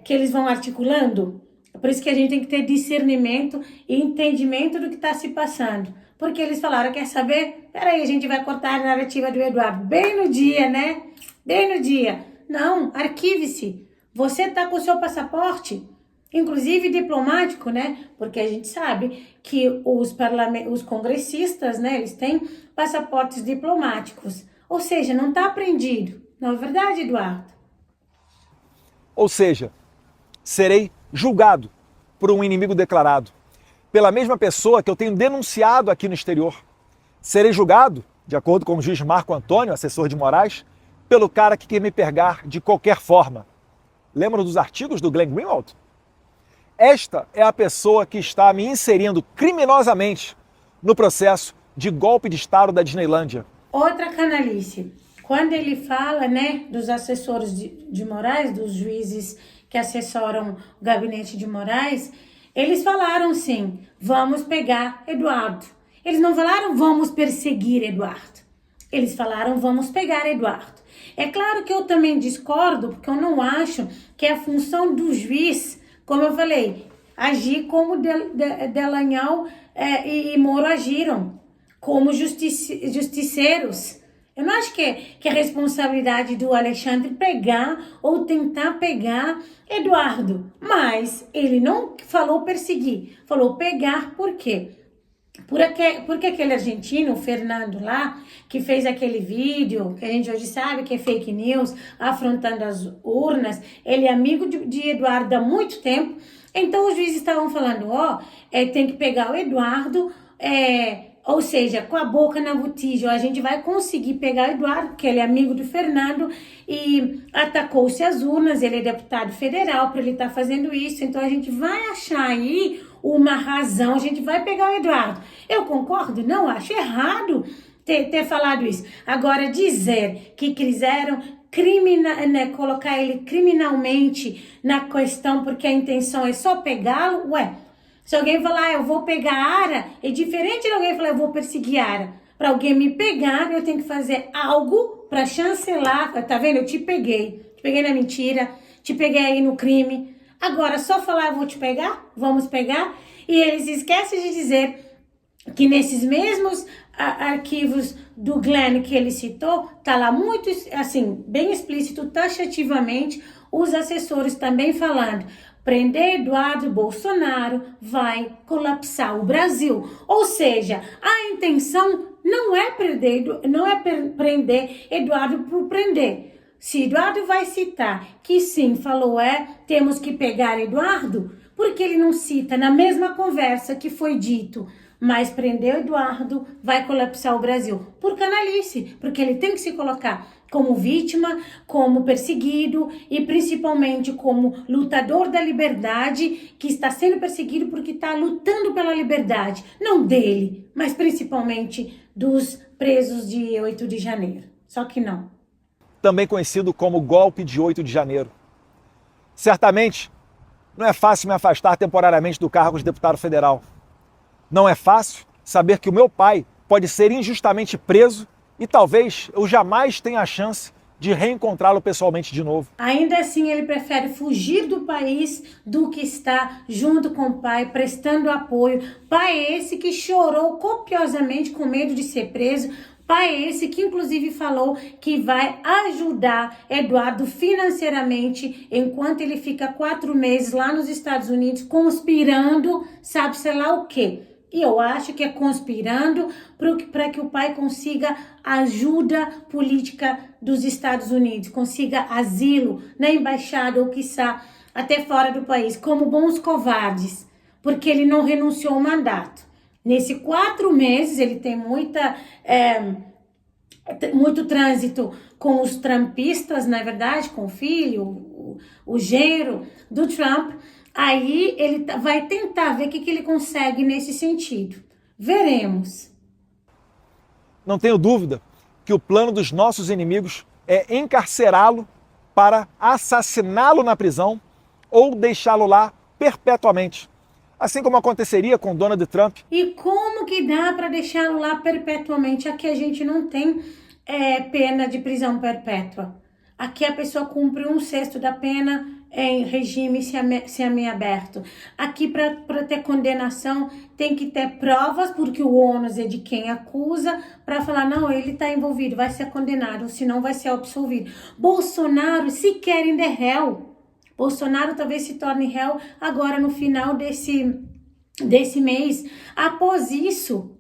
que eles vão articulando? Por isso que a gente tem que ter discernimento e entendimento do que está se passando. Porque eles falaram, quer saber? Peraí, a gente vai cortar a narrativa do Eduardo. Bem no dia, né? Bem no dia. Não, arquive-se. Você tá com o seu passaporte? inclusive diplomático, né? Porque a gente sabe que os congressistas, né, eles têm passaportes diplomáticos. Ou seja, não está prendido. Não é verdade, Eduardo? Ou seja, serei julgado por um inimigo declarado, pela mesma pessoa que eu tenho denunciado aqui no exterior. Serei julgado, de acordo com o juiz Marco Antônio, assessor de Moraes, pelo cara que quer me pegar de qualquer forma. Lembram dos artigos do Glenn Greenwald? Esta é a pessoa que está me inserindo criminosamente no processo de golpe de Estado da Disneylândia. Outra canalice. Quando ele fala, né, dos assessores de Moraes, dos juízes que assessoram o gabinete de Moraes, eles falaram sim, vamos pegar Eduardo. Eles não falaram vamos perseguir Eduardo. Eles falaram vamos pegar Eduardo. É claro que eu também discordo, porque eu não acho que é a função do juiz, como eu falei, agir como Dallagnol e Moro agiram, como justiceiros. Eu não acho que é responsabilidade do Alexandre pegar ou tentar pegar Eduardo, mas ele não falou perseguir, falou pegar. Por quê? Porque aquele argentino, o Fernando lá, que fez aquele vídeo, que a gente hoje sabe que é fake news, afrontando as urnas, ele é amigo de Eduardo há muito tempo. Então os juízes estavam falando, tem que pegar o Eduardo, ou seja, com a boca na botija, a gente vai conseguir pegar o Eduardo, porque ele é amigo do Fernando e atacou-se as urnas, ele é deputado federal para ele estar fazendo isso, então a gente vai achar aí uma razão, a gente vai pegar o Eduardo. Eu concordo? Não, acho errado ter falado isso. Agora, dizer que quiseram colocar ele criminalmente na questão porque a intenção é só pegá-lo, se alguém falar, eu vou pegar a Ara, é diferente de alguém falar, eu vou perseguir a Ara. Para alguém me pegar, eu tenho que fazer algo para chancelar. Tá vendo? Eu te peguei na mentira, te peguei aí no crime. Agora, só falar, eu vou te pegar, vamos pegar. E eles esquecem de dizer que nesses mesmos arquivos do Glenn que ele citou, tá lá muito, assim, bem explícito, taxativamente, os assessores também falando, prender Eduardo Bolsonaro vai colapsar o Brasil. Ou seja, a intenção não é prender Eduardo por prender. Se Eduardo vai citar que sim, falou temos que pegar Eduardo, porque ele não cita na mesma conversa que foi dito, mas prender Eduardo vai colapsar o Brasil? Por canalice, porque ele tem que se colocar como vítima, como perseguido e principalmente como lutador da liberdade que está sendo perseguido porque está lutando pela liberdade, não dele, mas principalmente dos presos de 8 de janeiro. Só que não. Também conhecido como golpe de 8 de janeiro. Certamente, não é fácil me afastar temporariamente do cargo de deputado federal. Não é fácil saber que o meu pai pode ser injustamente preso e talvez eu jamais tenha a chance de reencontrá-lo pessoalmente de novo. Ainda assim, ele prefere fugir do país do que estar junto com o pai, prestando apoio. Pai esse que chorou copiosamente com medo de ser preso. Pai esse que inclusive falou que vai ajudar Eduardo financeiramente enquanto ele fica 4 meses lá nos Estados Unidos conspirando, sabe-se lá o quê. E eu acho que é conspirando para que o pai consiga ajuda política dos Estados Unidos, consiga asilo na embaixada ou quiçá até fora do país, como bons covardes, porque ele não renunciou ao mandato. Nesse 4 meses ele tem muito trânsito com os trumpistas, na verdade, com o filho, o genro do Trump. Aí ele vai tentar ver o que ele consegue nesse sentido. Veremos. Não tenho dúvida que o plano dos nossos inimigos é encarcerá-lo para assassiná-lo na prisão ou deixá-lo lá perpetuamente. Assim como aconteceria com Donald Trump. E como que dá para deixá-lo lá perpetuamente? Aqui a gente não tem pena de prisão perpétua. Aqui a pessoa cumpre 1/6 da pena em regime semiaberto. Aqui, para ter condenação, tem que ter provas, porque o ônus é de quem acusa, para falar, não, ele está envolvido, vai ser condenado, ou senão vai ser absolvido. Bolsonaro sequer in the hell. Bolsonaro talvez se torne réu agora no final desse mês. Após isso,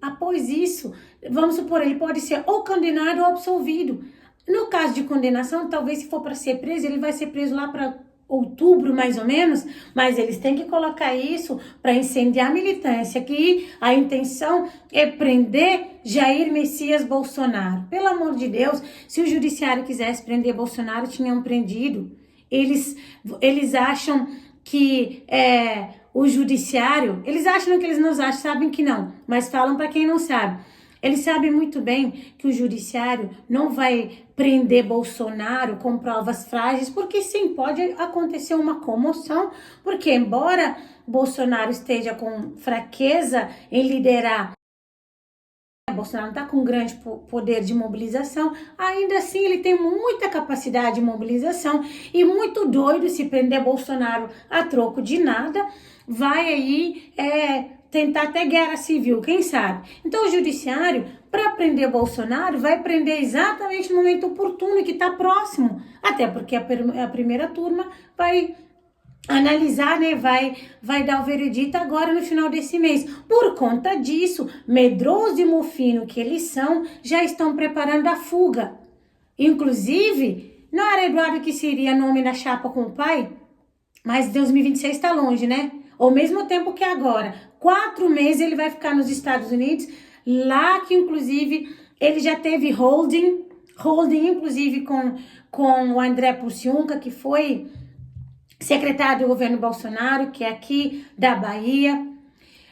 vamos supor, ele pode ser ou condenado ou absolvido. No caso de condenação, talvez se for para ser preso, ele vai ser preso lá para outubro, mais ou menos, mas eles têm que colocar isso para incendiar a militância, que a intenção é prender Jair Messias Bolsonaro. Pelo amor de Deus, se o judiciário quisesse prender Bolsonaro, tinham prendido. Eles acham que o judiciário, eles acham que eles não acham, sabem que não, mas falam para quem não sabe. Eles sabem muito bem que o judiciário não vai prender Bolsonaro com provas frágeis, porque sim, pode acontecer uma comoção, porque embora Bolsonaro esteja com fraqueza em liderar, Bolsonaro não está com grande poder de mobilização, ainda assim ele tem muita capacidade de mobilização e muito doido se prender Bolsonaro a troco de nada, vai aí tentar até guerra civil, quem sabe? Então o judiciário, para prender Bolsonaro, vai prender exatamente no momento oportuno, que está próximo, até porque a primeira turma vai analisar, né, vai dar o veredito agora no final desse mês. Por conta disso, medroso e mofino que eles são, já estão preparando a fuga. Inclusive, não era Eduardo que seria nome na chapa com o pai? Mas 2026 está longe, né? Ao mesmo tempo que agora. 4 meses ele vai ficar nos Estados Unidos, lá que inclusive ele já teve holding inclusive com o André Porciúncula, que foi secretário do governo Bolsonaro, que é aqui da Bahia.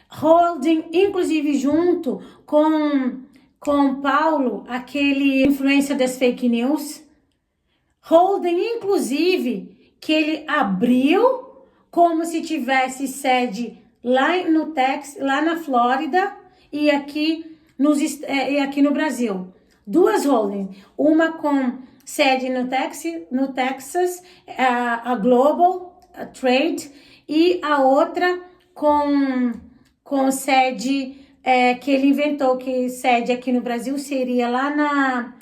Holding, inclusive junto com Paulo, aquele influencer das fake news. Holding, inclusive, que ele abriu como se tivesse sede lá no Texas, lá na Flórida e aqui no Brasil. 2 holdings, uma com sede no Texas, a Global Trade, e a outra com sede que ele inventou, que sede aqui no Brasil seria lá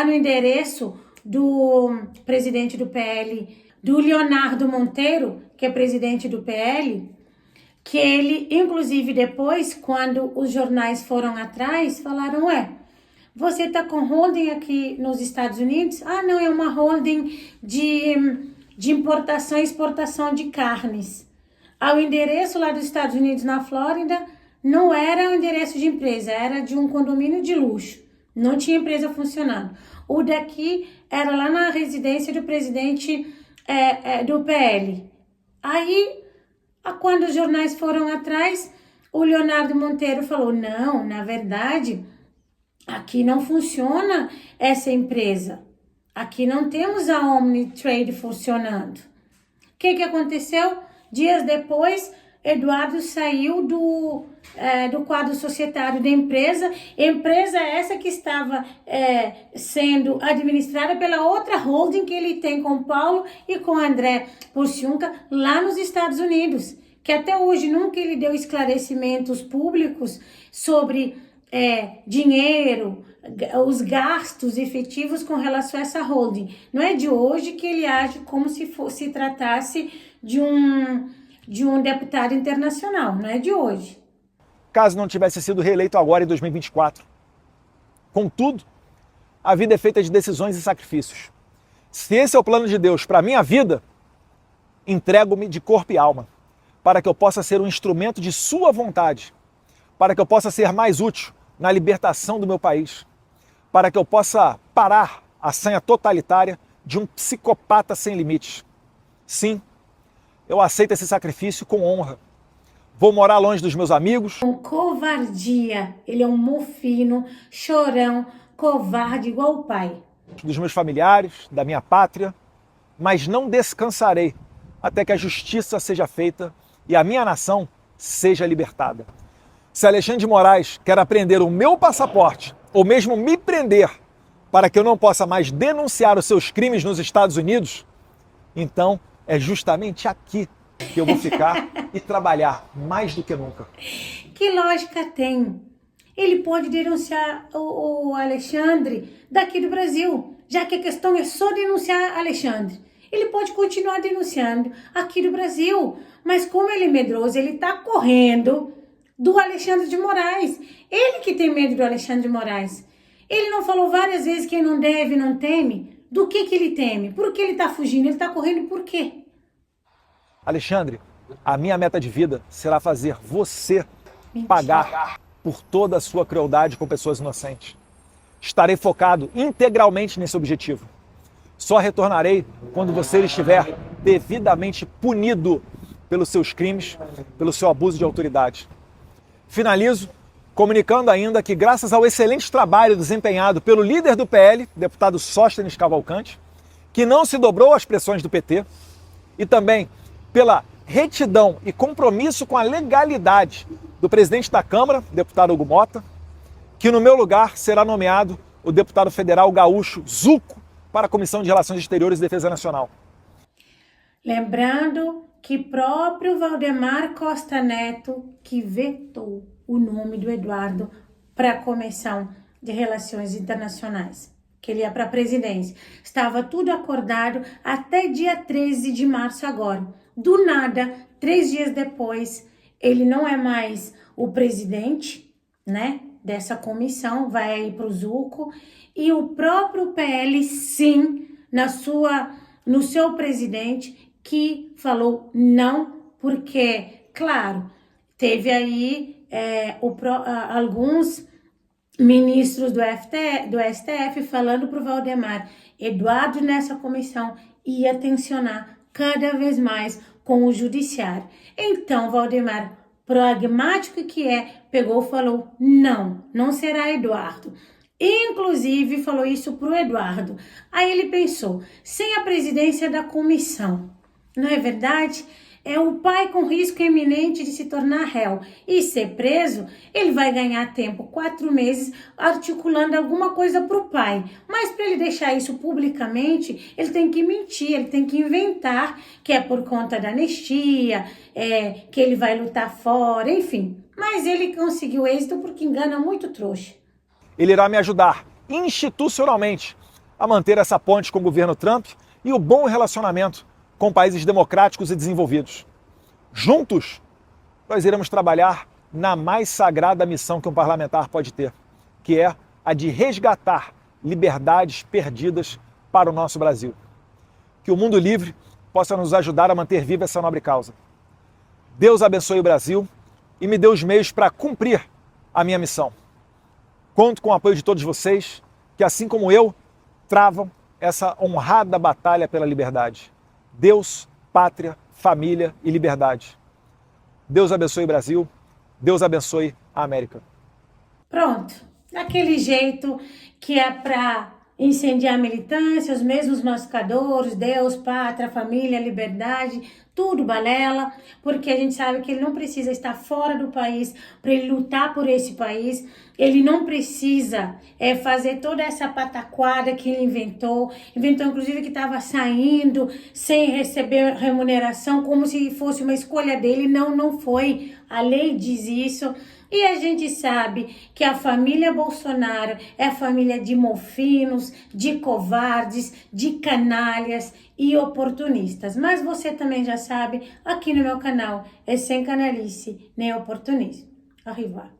no endereço do presidente do PL, do Leonardo Monteiro, que é presidente do PL, que ele, inclusive depois, quando os jornais foram atrás, falaram, você tá com holding aqui nos Estados Unidos? Ah, não, é uma holding de importação e exportação de carnes. O endereço lá dos Estados Unidos, na Flórida, não era o endereço de empresa, era de um condomínio de luxo. Não tinha empresa funcionando. O daqui era lá na residência do presidente do PL. Aí, quando os jornais foram atrás, o Leonardo Monteiro falou, não, na verdade, aqui não funciona essa empresa. Aqui não temos a Omnitrade funcionando. O que aconteceu? Dias depois, Eduardo saiu do quadro societário da empresa essa que estava sendo administrada pela outra holding que ele tem com o Paulo e com o André Porciúncula lá nos Estados Unidos, que até hoje nunca ele deu esclarecimentos públicos sobre dinheiro, os gastos efetivos com relação a essa holding. Não é de hoje que ele age como se tratasse de um deputado internacional, não é de hoje. Caso não tivesse sido reeleito agora em 2024. Contudo, a vida é feita de decisões e sacrifícios. Se esse é o plano de Deus para a minha vida, entrego-me de corpo e alma, para que eu possa ser um instrumento de sua vontade, para que eu possa ser mais útil na libertação do meu país, para que eu possa parar a sanha totalitária de um psicopata sem limites. Sim, eu aceito esse sacrifício com honra. Vou morar longe dos meus amigos. Com covardia. Ele é um mofino, chorão, covarde igual o pai. Dos meus familiares, da minha pátria, mas não descansarei até que a justiça seja feita e a minha nação seja libertada. Se Alexandre de Moraes quer apreender o meu passaporte ou mesmo me prender para que eu não possa mais denunciar os seus crimes nos Estados Unidos, então é justamente aqui que eu vou ficar e trabalhar mais do que nunca. Que lógica tem? Ele pode denunciar o Alexandre daqui do Brasil, já que a questão é só denunciar Alexandre. ele pode continuar denunciando aqui do Brasil. Mas como ele é medroso, ele está correndo do Alexandre de Moraes. Ele que tem medo do Alexandre de Moraes. Ele não falou várias vezes que não deve, não teme? Do que ele teme? Por que ele está fugindo? Ele está correndo por quê? Alexandre, a minha meta de vida será fazer você pagar por toda a sua crueldade com pessoas inocentes. Estarei focado integralmente nesse objetivo. Só retornarei quando você estiver devidamente punido pelos seus crimes, pelo seu abuso de autoridade. Finalizo comunicando ainda que, graças ao excelente trabalho desempenhado pelo líder do PL, deputado Sóstenes Cavalcante, que não se dobrou às pressões do PT, e também pela retidão e compromisso com a legalidade do presidente da Câmara, deputado Hugo Mota, que no meu lugar será nomeado o deputado federal gaúcho Zuco para a Comissão de Relações Exteriores e Defesa Nacional. Lembrando que próprio Valdemar Costa Neto que vetou o nome do Eduardo para a Comissão de Relações Internacionais, que ele ia para a presidência. Estava tudo acordado até dia 13 de março agora. Do nada, 3 dias depois, ele não é mais o presidente, né, dessa comissão, vai ir para o Zuco, e o próprio PL, sim, no seu presidente, que falou não, porque, claro, teve aí alguns ministros do STF falando para o Valdemar, Eduardo nessa comissão ia tensionar cada vez mais com o judiciário. Então, Valdemar, pragmático que é, pegou e falou, não será Eduardo. Inclusive, falou isso para o Eduardo. Aí ele pensou, sem a presidência da comissão, não é verdade? É o pai com risco iminente de se tornar réu e ser preso, ele vai ganhar tempo, 4 meses, articulando alguma coisa para o pai. Mas para ele deixar isso publicamente, ele tem que mentir, ele tem que inventar que é por conta da anistia, que ele vai lutar fora, enfim. Mas ele conseguiu êxito porque engana muito trouxa. Ele irá me ajudar institucionalmente a manter essa ponte com o governo Trump e o bom relacionamento com países democráticos e desenvolvidos. Juntos, nós iremos trabalhar na mais sagrada missão que um parlamentar pode ter, que é a de resgatar liberdades perdidas para o nosso Brasil. Que o mundo livre possa nos ajudar a manter viva essa nobre causa. Deus abençoe o Brasil e me dê os meios para cumprir a minha missão. Conto com o apoio de todos vocês, que assim como eu, travam essa honrada batalha pela liberdade. Deus, pátria, família e liberdade. Deus abençoe o Brasil, Deus abençoe a América. Pronto, daquele jeito que é para incendiar a militância, os mesmos massacradores, Deus, pátria, família, liberdade, tudo balela, porque a gente sabe que ele não precisa estar fora do país para ele lutar por esse país, ele não precisa fazer toda essa pataquada que ele inventou inclusive que estava saindo sem receber remuneração, como se fosse uma escolha dele, não foi, a lei diz isso. E a gente sabe que a família Bolsonaro é a família de mofinos, de covardes, de canalhas e oportunistas. Mas você também já sabe, aqui no meu canal é sem canalice nem oportunismo. Arriba.